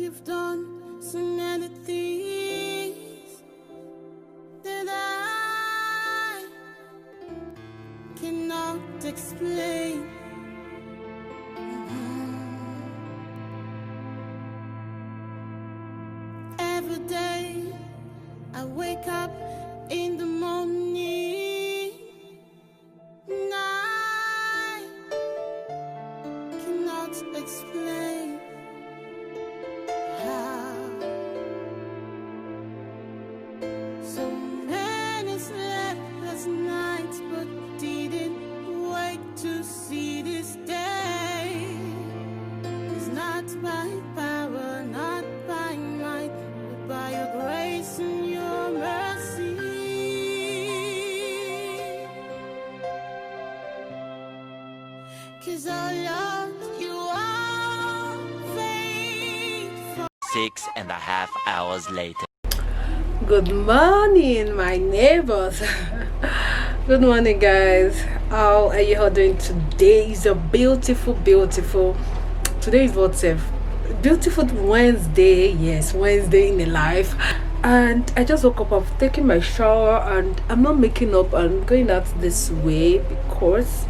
You've done so many things that I cannot explain. Every day I wake up in the morning, and I cannot explain how so many sleepless nights, but didn't wake to see this day. It's not by power, not by might, but by your grace and your mercy. 'Cause oh Lord, you are faithful. 6.5 hours later. Good morning, my neighbors. Good morning, guys. How are you all doing today? Is a beautiful today is what safe beautiful Wednesday. Yes, Wednesday in the life. And I just woke up. I've taken my shower and I'm not making up. I'm going out this way because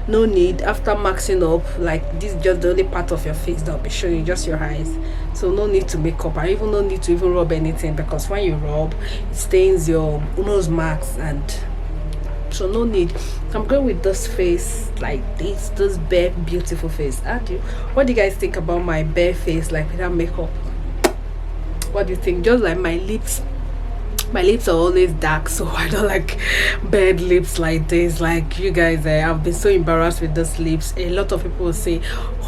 no need. After maxing up, like this is just the only part of your face that will be showing, just your eyes. So no need to make up. I even don't need to even rub anything, because when you rub, it stains your nose marks, and so no need. I'm going with this face like this bare beautiful face. What do you guys think about my bare face, like without makeup? What do you think? Just like my lips are always dark, so I don't like bad lips like this. Like you guys, I've been so embarrassed with those lips. A lot of people will say,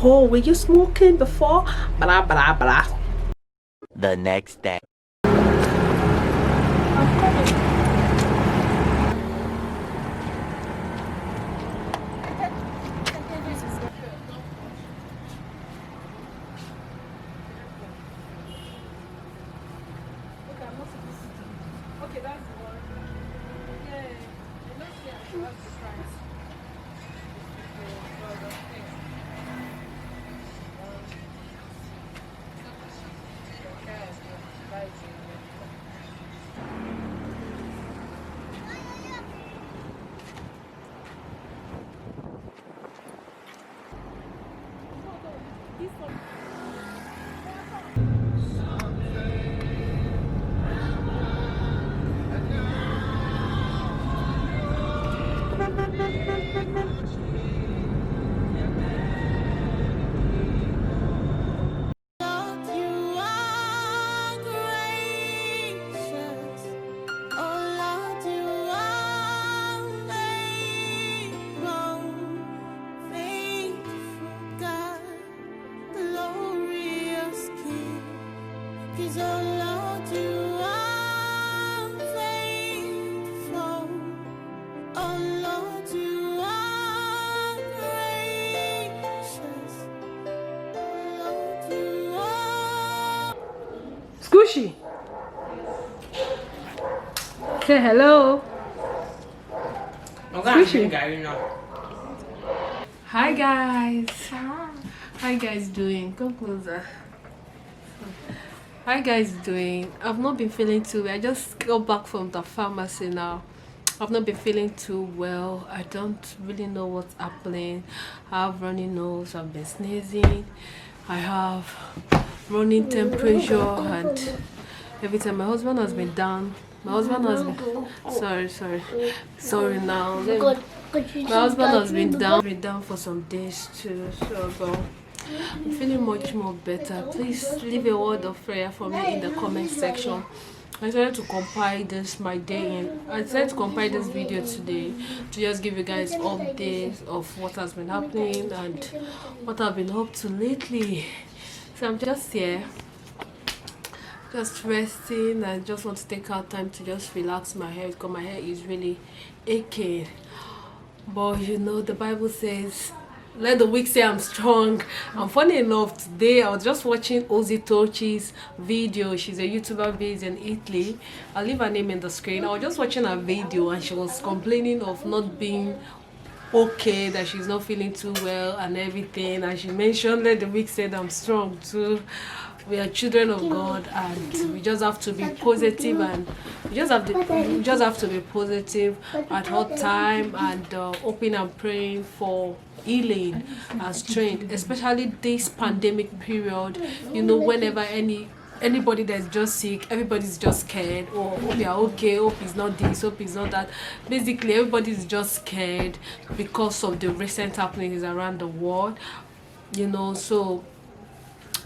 oh, were you smoking before? Blah blah blah. The next day. Okay, that's the one. Yeah, I know she has the price. Lord, you are gracious. Oh Lord, you are faithful God, glorious King. 'Cause oh Lord, you are faithful. Oh Lord, you are gracious. Oh Lord, you are. Squishy, say hello. Squishy. Hi guys. How you guys doing? Come closer. How you guys doing? I've not been feeling too well. I just got back from the pharmacy now. I've not been feeling too well. I don't really know what's happening. I have runny nose, I've been sneezing, I have running temperature, and every time my husband has been down. My husband has been sorry now. My husband has been down for some days too. So I'm feeling much more better. Please leave a word of prayer for me in the comment section. I decided to compile this video today to just give you guys updates of what has been happening and what I've been up to lately. So I'm just here, just resting. I just want to take out time to just relax my hair, because my hair is really aching. But you know, the Bible says, let the weak say I'm strong. And funny enough, today I was just watching Ozzy Torchi's video. She's a YouTuber based in Italy. I'll leave her name in the screen. I was just watching her video and she was complaining of not being okay, that she's not feeling too well and everything. And she mentioned, let the weak say I'm strong too. We are children of God, and we just have to be positive, and we just have to be positive at all time, and hoping and praying for healing and strength, especially this pandemic period. You know, whenever anybody that's just sick, everybody's just scared. Oh, hope you're okay, hope it's not this, hope it's not that. Basically, everybody's just scared because of the recent happenings around the world, you know. So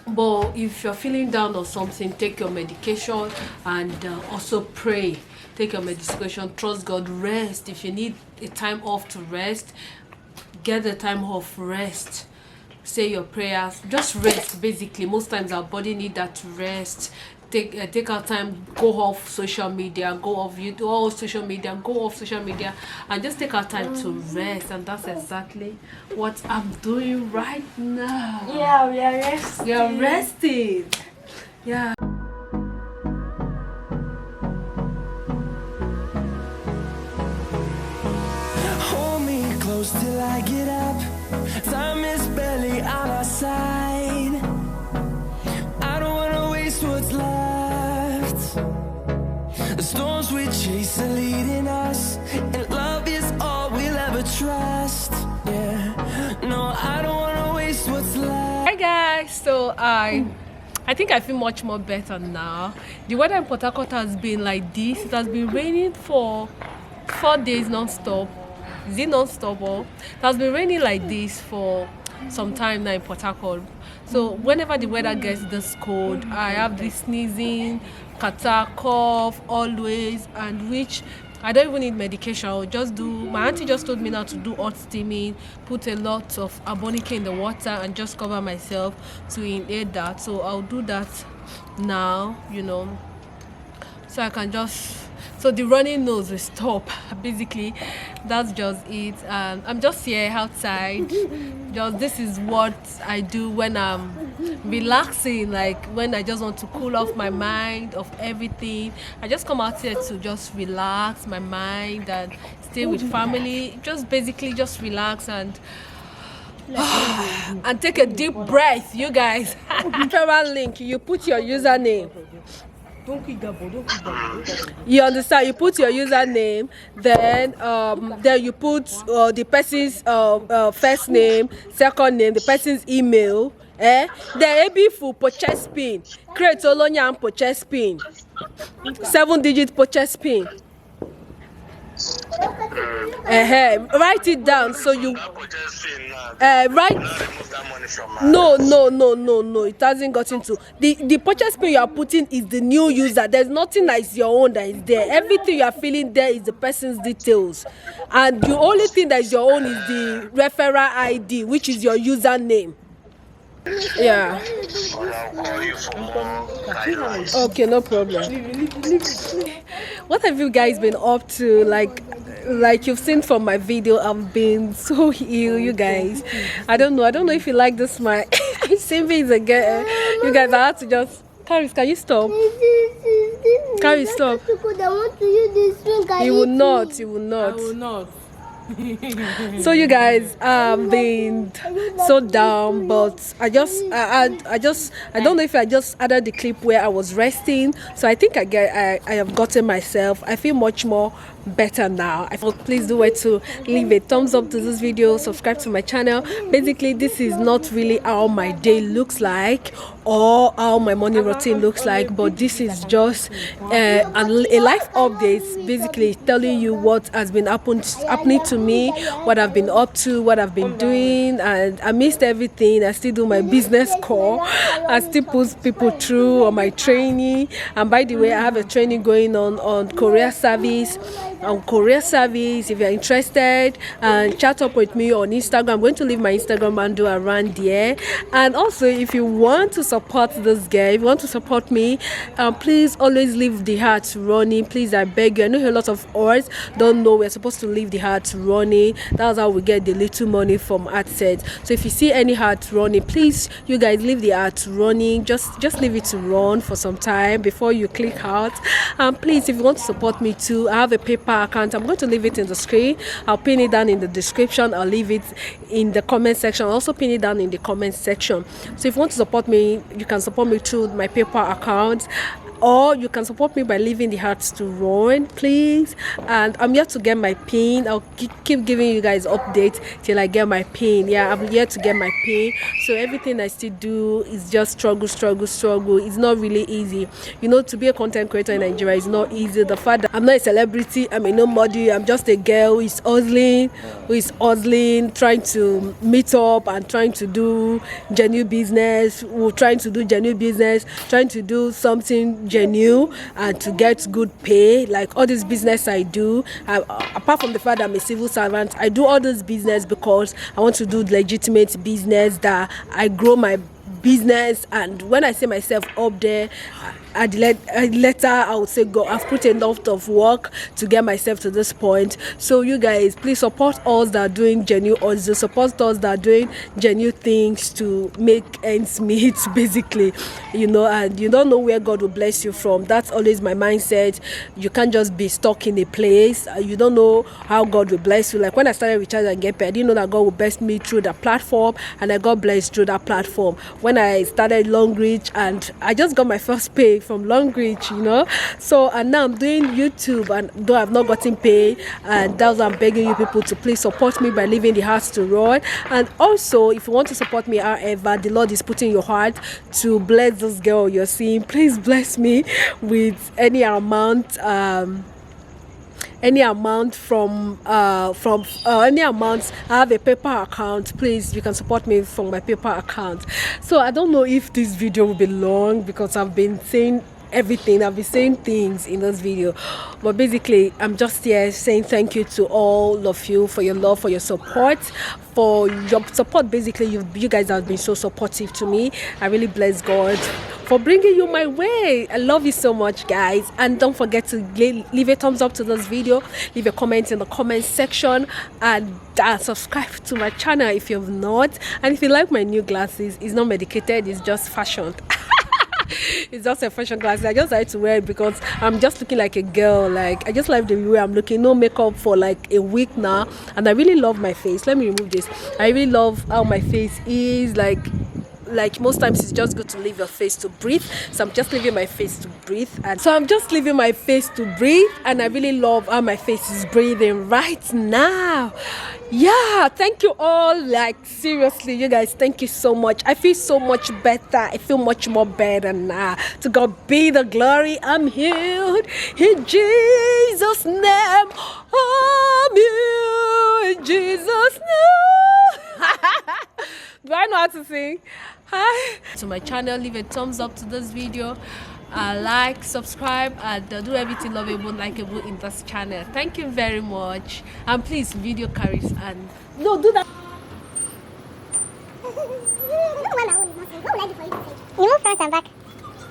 but if you're feeling down or something, take your medication, and also pray. Take your medication, trust God, rest. If you need a time off to rest, get the time off, rest, say your prayers, just rest. Basically, most times our body need that to rest. Take our time, go off social media, go off YouTube, all social media, go off social media, and just take our time to rest. And that's exactly what I'm doing right now. Yeah, we are resting. We are resting. Yeah. Hold me close till I get up. Time is barely on our side. I don't wanna waste what's left. The storms we chase are leading us, and love is all we'll ever trust. Yeah, no, I don't wanna waste what's left. Hi guys, so I think I feel much more better now. The weather in Port Harcourt has been like this. It has been raining for 4 days non-stop. Is it non-stop? Or it has been raining like this for some time now in Port Harcourt. So whenever the weather gets this cold, I have this sneezing, catarrh, cough always, and which I don't even need medication. I'll just do, my auntie just told me now to do hot steaming, put a lot of arbonica in the water and just cover myself to inhale that. So I'll do that now, you know, so I can just, so the running nose will stop. Basically, that's just it. And I'm just here outside. Just this is what I do when I'm relaxing, like when I just want to cool off my mind of everything. I just come out here to just relax my mind and stay with family. Just basically just relax and and take a deep breath, you guys. Referral link, you put your username. You understand? You put your username, then you put the person's first name, second name, the person's email. Then maybe for purchase pin, create Olonya purchase pin, 7-digit purchase pin. Write it down so you write. No, it hasn't gotten to the purchase pin you are putting is the new user. There's nothing that is your own that is there. Everything you are filling there is the person's details, and the only thing that is your own is the referral ID, which is your username. Yeah. Okay, no problem. What have you guys been up to? Like you've seen from my video, I've been so ill, you guys. I don't know if you like this mic. Same things again. You guys, I have to just Caris, can you stop? Caris, stop. I want to use this ring. You will not. I will not. So you guys, I've been so down, but I don't know if I just added the clip where I was resting. So I think I have gotten myself. I feel much more better now. Please do wait to leave a thumbs up to this video, subscribe to my channel. Basically, this is not really how my day looks like or how my morning routine looks like, but this is just a life update, basically telling you what has been happening to me, what I've been up to, what I've been doing. And I missed everything. I still do my business call, I still put people through on my training. And by the way, I have a training going on courier service. If you're interested, and chat up with me on Instagram. I'm going to leave my Instagram handle around there. And also, if you want to support this guy, if you want to support me, please always leave the heart running. Please, I beg you. I know a lot of us don't know we're supposed to leave the heart running. That's how we get the little money from AdSense. So if you see any heart running, please, you guys, leave the heart running. Just leave it to run for some time before you click out. And please, if you want to support me too, I have a PayPal PayPal account. I'm going to leave it in the screen. I'll pin it down in the description. I'll leave it in the comment section. I'll also pin it down in the comment section. So if you want to support me, you can support me through my PayPal account, or you can support me by leaving the hearts to run, please. And I'm yet to get my pin. I'll keep giving you guys updates till I get my pin. Yeah, I'm yet to get my pin. So everything I still do is just struggle. It's not really easy. You know, to be a content creator in Nigeria is not easy. The fact that I'm not a celebrity, I'm a nobody, I'm just a girl who is hustling, trying to meet up and trying to do genuine business, trying to do something genuine and to get good pay. Like all this business I do, apart from the fact that I'm a civil servant, I do all this business because I want to do legitimate business, that I grow my business. And when I say myself up there at the letter, I would say, God, I've put a lot of work to get myself to this point. So you guys, please support us that are doing genuine also, support us that are doing genuine things to make ends meet, basically, you know. And you don't know where God will bless you from. That's always my mindset. You can't just be stuck in a place. You don't know how God will bless you. Like when I started Recharge and Get Paid, I didn't know that God will bless me through that platform, and I got blessed through that platform. When I started Long Reach, and I just got my first pay from Long Reach, you know. So and now I'm doing YouTube, and though I've not gotten paid, and that's why I'm begging you people to please support me by leaving the hearts to run. And also, if you want to support me, however the Lord is putting in your heart to bless this girl you're seeing, please bless me with any amount. Any amount from any amount. I have a PayPal account. Please, you can support me from my PayPal account. So I don't know if this video will be long because I've been saying everything. I've been saying things in this video, but basically I'm just here saying thank you to all of you for your love, for your support, basically. You guys have been so supportive to me. I really bless God for bringing you my way. I love you so much, guys. And don't forget to leave a thumbs up to this video, leave a comment in the comment section, and subscribe to my channel if you have not. And if you like my new glasses, it's not medicated, it's just fashioned. It's just a fashion glasses. I just like to wear it because I'm just looking like a girl. Like I just like the way I'm looking. No makeup for like a week now, and I really love my face. Let me remove this. I really love how my face is. Like most times it's just good to leave your face to breathe. So I'm just leaving my face to breathe, and I really love how my face is breathing right now. Yeah, thank you all. Like seriously, you guys, thank you so much. I feel so much better. I feel much more better now. To God be the glory. I'm healed in Jesus' name. I'm healed in Jesus' name. Do I know how to sing? Hi to my channel. Leave a thumbs up to this video, like, subscribe, and do everything lovable, likeable in this channel. Thank you very much. And please, video carries, and no, do that. You move front and back.